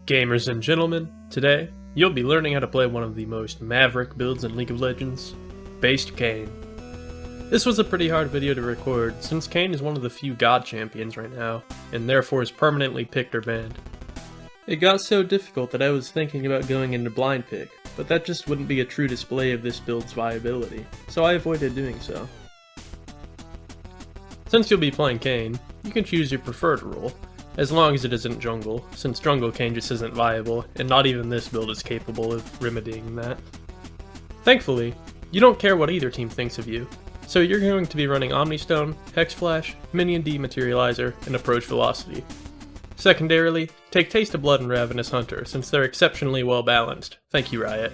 Gamers and gentlemen, today you'll be learning how to play one of the most maverick builds in League of Legends, Based Kayn. This was a pretty hard video to record since Kayn is one of the few god champions right now, and therefore is permanently picked or banned. It got so difficult that I was thinking about going into blind pick, but that just wouldn't be a true display of this build's viability, so I avoided doing so. Since you'll be playing Kayn, you can choose your preferred role, as long as it isn't jungle, since jungle Kayn just isn't viable, and not even this build is capable of remedying that. Thankfully, you don't care what either team thinks of you, so you're going to be running Omni Stone, Hex Flash, Minion Dematerializer, and Approach Velocity. Secondarily, take Taste of Blood and Ravenous Hunter, since they're exceptionally well balanced. Thank you, Riot.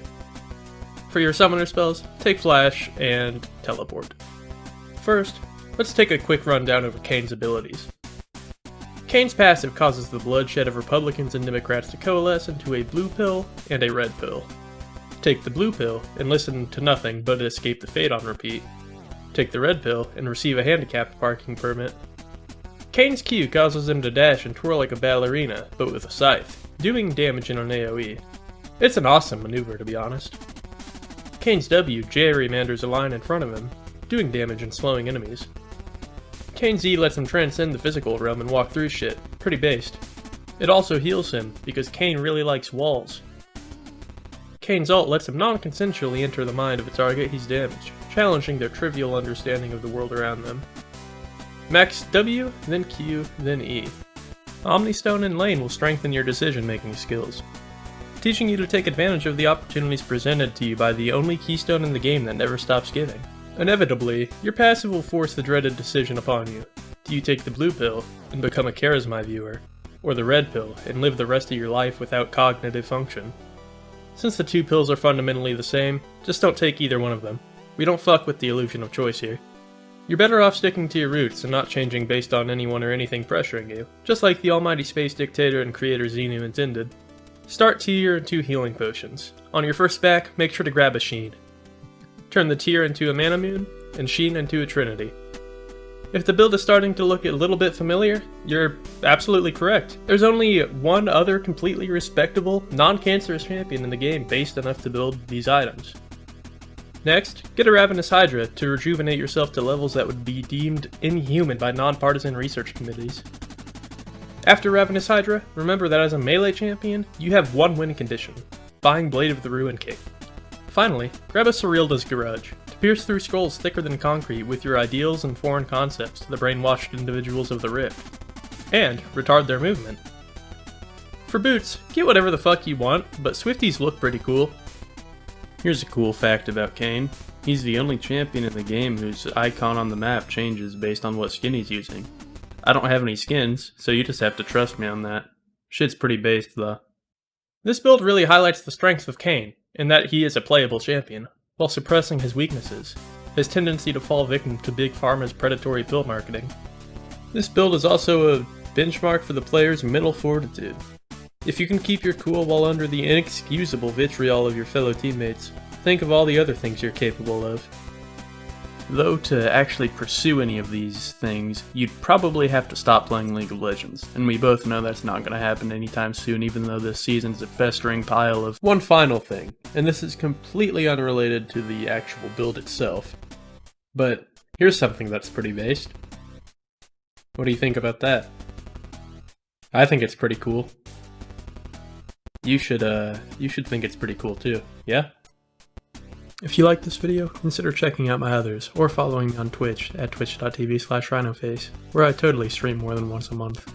For your summoner spells, take Flash and Teleport. First, let's take a quick rundown over Kayn's abilities. Kayn's passive causes the bloodshed of Republicans and Democrats to coalesce into a blue pill and a red pill. Take the blue pill and listen to nothing but Escape the Fate on repeat. Take the red pill and receive a handicapped parking permit. Kayn's Q causes him to dash and twirl like a ballerina, but with a scythe, doing damage in an AoE. It's an awesome maneuver, to be honest. Kayn's W gerrymanders a line in front of him, doing damage and slowing enemies. Kayn's E lets him transcend the physical realm and walk through shit, pretty based. It also heals him, because Kayn really likes walls. Kayn's ult lets him non-consensually enter the mind of a target he's damaged, challenging their trivial understanding of the world around them. Max W, then Q, then E. Omni Stone and Lane will strengthen your decision-making skills, teaching you to take advantage of the opportunities presented to you by the only keystone in the game that never stops giving. Inevitably, your passive will force the dreaded decision upon you. Do you take the blue pill and become a charisma viewer, or the red pill and live the rest of your life without cognitive function? Since the two pills are fundamentally the same, just don't take either one of them. We don't fuck with the illusion of choice here. You're better off sticking to your roots and not changing based on anyone or anything pressuring you, just like the almighty space dictator and creator Xenu intended. Start tier and 2 healing potions. On your first back, make sure to grab a Sheen. Turn the tier into a Mana Moon, and Sheen into a Trinity. If the build is starting to look a little bit familiar, you're absolutely correct. There's only one other completely respectable, non-cancerous champion in the game based enough to build these items. Next, get a Ravenous Hydra to rejuvenate yourself to levels that would be deemed inhuman by non-partisan research committees. After Ravenous Hydra, remember that as a melee champion, you have one win condition: buying Blade of the Ruin King. Finally, grab a Surrealda's Garage to pierce through scrolls thicker than concrete with your ideals and foreign concepts to the brainwashed individuals of the Rift, and retard their movement. For boots, get whatever the fuck you want, but Swifties look pretty cool. Here's a cool fact about Kayn. He's the only champion in the game whose icon on the map changes based on what skin he's using. I don't have any skins, so you just have to trust me on that. Shit's pretty based though. This build really highlights the strengths of Kayn, in that he is a playable champion, while suppressing his weaknesses, his tendency to fall victim to Big Pharma's predatory pill marketing. This build is also a benchmark for the player's mental fortitude. If you can keep your cool while under the inexcusable vitriol of your fellow teammates, think of all the other things you're capable of. Though to actually pursue any of these things, you'd probably have to stop playing League of Legends, and we both know that's not going to happen anytime soon, even though this season's a festering pile of... One final thing, and this is completely unrelated to the actual build itself, but here's something that's pretty based. What do you think about that? I think it's pretty cool. You should think it's pretty cool too, yeah? If you like this video, consider checking out my others, or following me on Twitch at twitch.tv/Rhinoface, where I totally stream more than once a month.